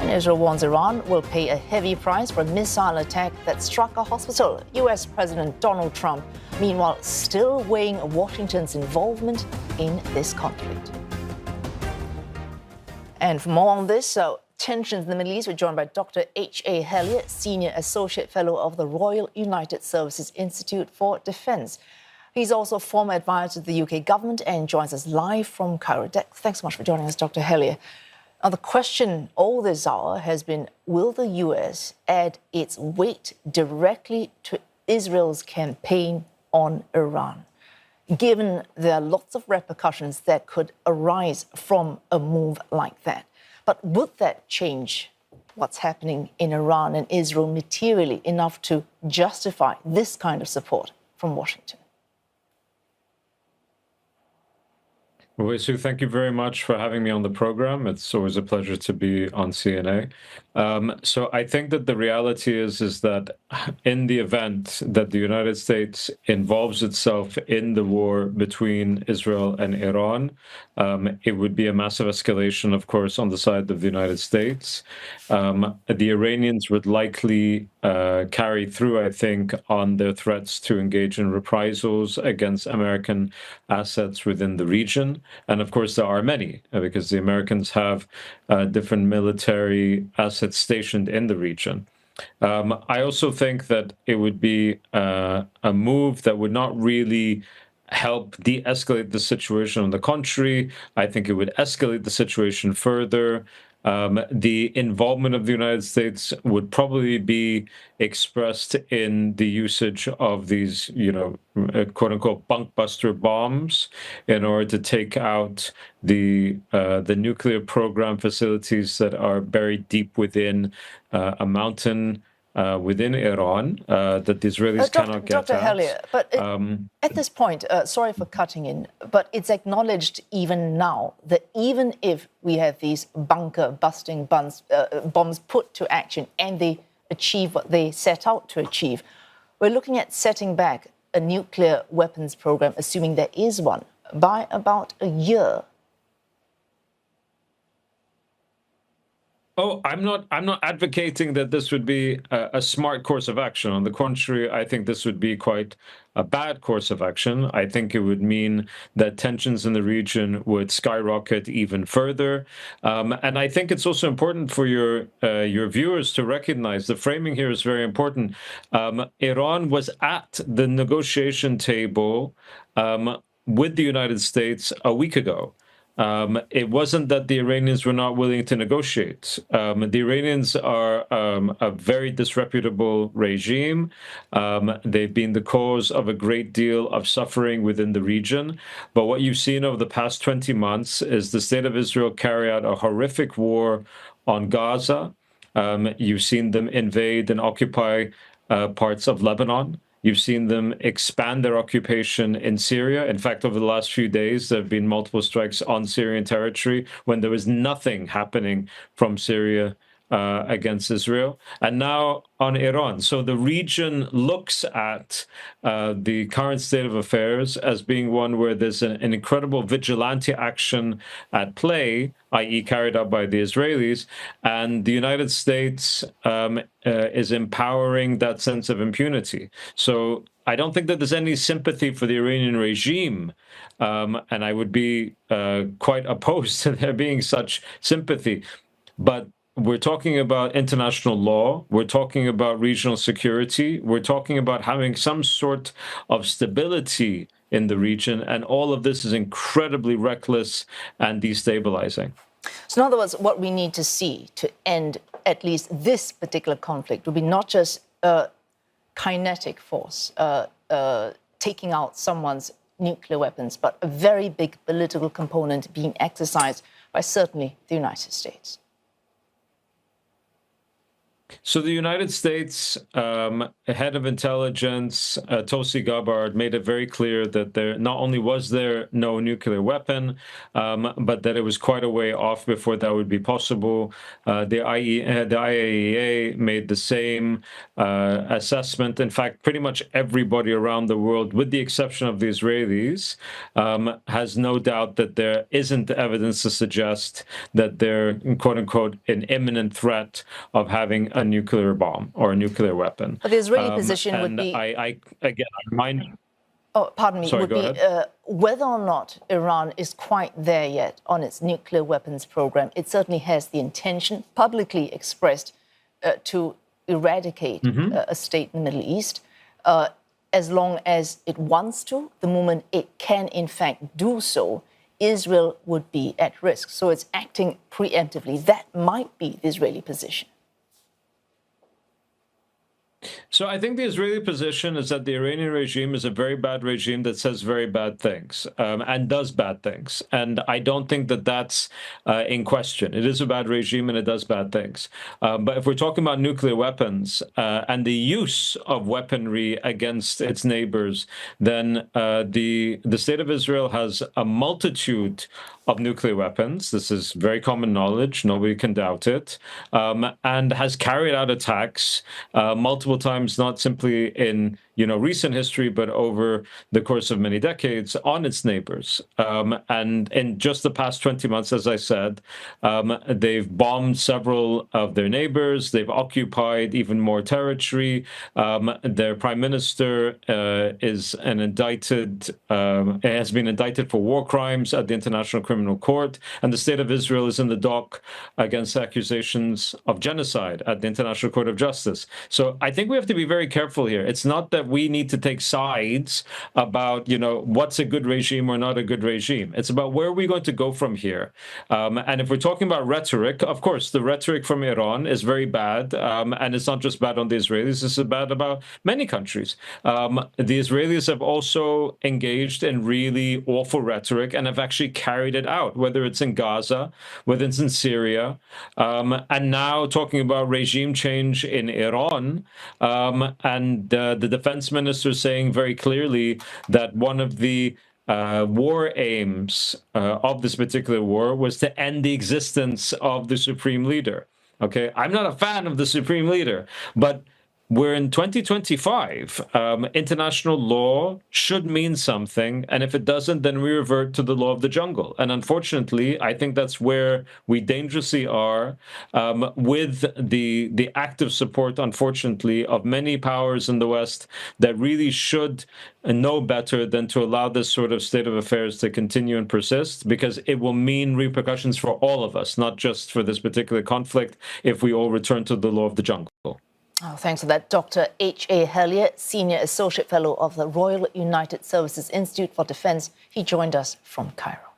Israel warns Iran will pay a heavy price for a missile attack that struck a hospital. US President Donald Trump, meanwhile, still weighing Washington's involvement in this conflict. And for more on this, tensions in the Middle East, we're joined by Dr. H A Hellyer, Senior Associate Fellow of the Royal United Services Institute for Defence. He's also a former advisor to the UK government and joins us live from Cairo. Thanks so much for joining us, Dr. Hellyer. Now, the question all this hour has been, will the US add its weight directly to Israel's campaign on Iran, given there are lots of repercussions that could arise from a move like that? But would that change what's happening in Iran and Israel materially enough to justify this kind of support from Washington? Well, Sue, thank you very much for having me on the program. It's always a pleasure to be on CNA. So I think that the reality is that in the event that the United States involves itself in the war between Israel and Iran, it would be a massive escalation, of course, on the side of the United States. The Iranians would likely carry through, I think, on their threats to engage in reprisals against American assets within the region. And of course, there are many, because the Americans have different military assets stationed in the region. I also think that it would be a move that would not really help de-escalate the situation. On the contrary, I think it would escalate the situation further. The involvement of the United States would probably be expressed in the usage of these, quote unquote, bunkbuster bombs in order to take out the nuclear program facilities that are buried deep within a mountain within Iran that the Israelis cannot get Dr. at. Hellyer, but at this point, sorry for cutting in, but it's acknowledged even now that even if we have these bunker-busting bombs put to action and they achieve what they set out to achieve, we're looking at setting back a nuclear weapons program, assuming there is one, by about a year. Oh, I'm not advocating that this would be a smart course of action. On the contrary, I think this would be quite a bad course of action. I think it would mean that tensions in the region would skyrocket even further. And I think it's also important for your viewers to recognize the framing here is very important. Iran was at the negotiation table with the United States a week ago. It wasn't that the Iranians were not willing to negotiate. The Iranians are a very disreputable regime. They've been the cause of a great deal of suffering within the region. But what you've seen over the past 20 months is the state of Israel carry out a horrific war on Gaza. You've seen them invade and occupy parts of Lebanon. You've seen them expand their occupation in Syria. In fact, over the last few days, there have been multiple strikes on Syrian territory when there was nothing happening from Syria against Israel, and now on Iran. So the region looks at the current state of affairs as being one where there's an incredible vigilante action at play, i.e. carried out by the Israelis, and the United States is empowering that sense of impunity. So I don't think that there's any sympathy for the Iranian regime, and I would be quite opposed to there being such sympathy. But we're talking about international law. We're talking about regional security. We're talking about having some sort of stability in the region. And all of this is incredibly reckless and destabilizing. So in other words, what we need to see to end at least this particular conflict would be not just a kinetic force taking out someone's nuclear weapons, but a very big political component being exercised by certainly the United States. So the United States head of intelligence, Tulsi Gabbard, made it very clear that there not only was there no nuclear weapon, but that it was quite a way off before that would be possible. The IAEA made the same assessment. In fact, pretty much everybody around the world, with the exception of the Israelis, has no doubt that there isn't evidence to suggest that they're, quote unquote, an imminent threat of having a nuclear bomb or a nuclear weapon. But the Israeli position would be... I remind... Oh, pardon me. Sorry, would be whether or not Iran is quite there yet on its nuclear weapons program. It certainly has the intention, publicly expressed, to eradicate a state in the Middle East. As long as it wants to, the moment it can, in fact, do so, Israel would be at risk. So it's acting preemptively. That might be the Israeli position. So I think the Israeli position is that the Iranian regime is a very bad regime that says very bad things and does bad things. And I don't think that that's in question. It is a bad regime and it does bad things. But if we're talking about nuclear weapons and the use of weaponry against its neighbors, then the state of Israel has a multitude of nuclear weapons. This is very common knowledge. Nobody can doubt it. And has carried out attacks multiple times, not simply in recent history, but over the course of many decades on its neighbors. And in just the past 20 months, as I said, they've bombed several of their neighbors. They've occupied even more territory. Their prime minister is has been indicted for war crimes at the International Criminal Court, and the state of Israel is in the dock against accusations of genocide at the International Court of Justice. So I think we have to be very careful here. It's not that we need to take sides about, what's a good regime or not a good regime. It's about where are we going to go from here. And if we're talking about rhetoric, of course, the rhetoric from Iran is very bad. And it's not just bad on the Israelis. This is bad about many countries. The Israelis have also engaged in really awful rhetoric and have actually carried it out, whether it's in Gaza, whether it's in Syria, and now talking about regime change in Iran, and the defense minister saying very clearly that one of the war aims of this particular war was to end the existence of the supreme leader. Okay, I'm not a fan of the supreme leader, but we're in 2025. International law should mean something, and if it doesn't, then we revert to the law of the jungle. And unfortunately, I think that's where we dangerously are, with the active support, unfortunately, of many powers in the West that really should know better than to allow this sort of state of affairs to continue and persist, because it will mean repercussions for all of us, not just for this particular conflict, if we all return to the law of the jungle. Oh, thanks for that. Dr. H A Hellyer, Senior Associate Fellow of the Royal United Services Institute for Defense. He joined us from Cairo.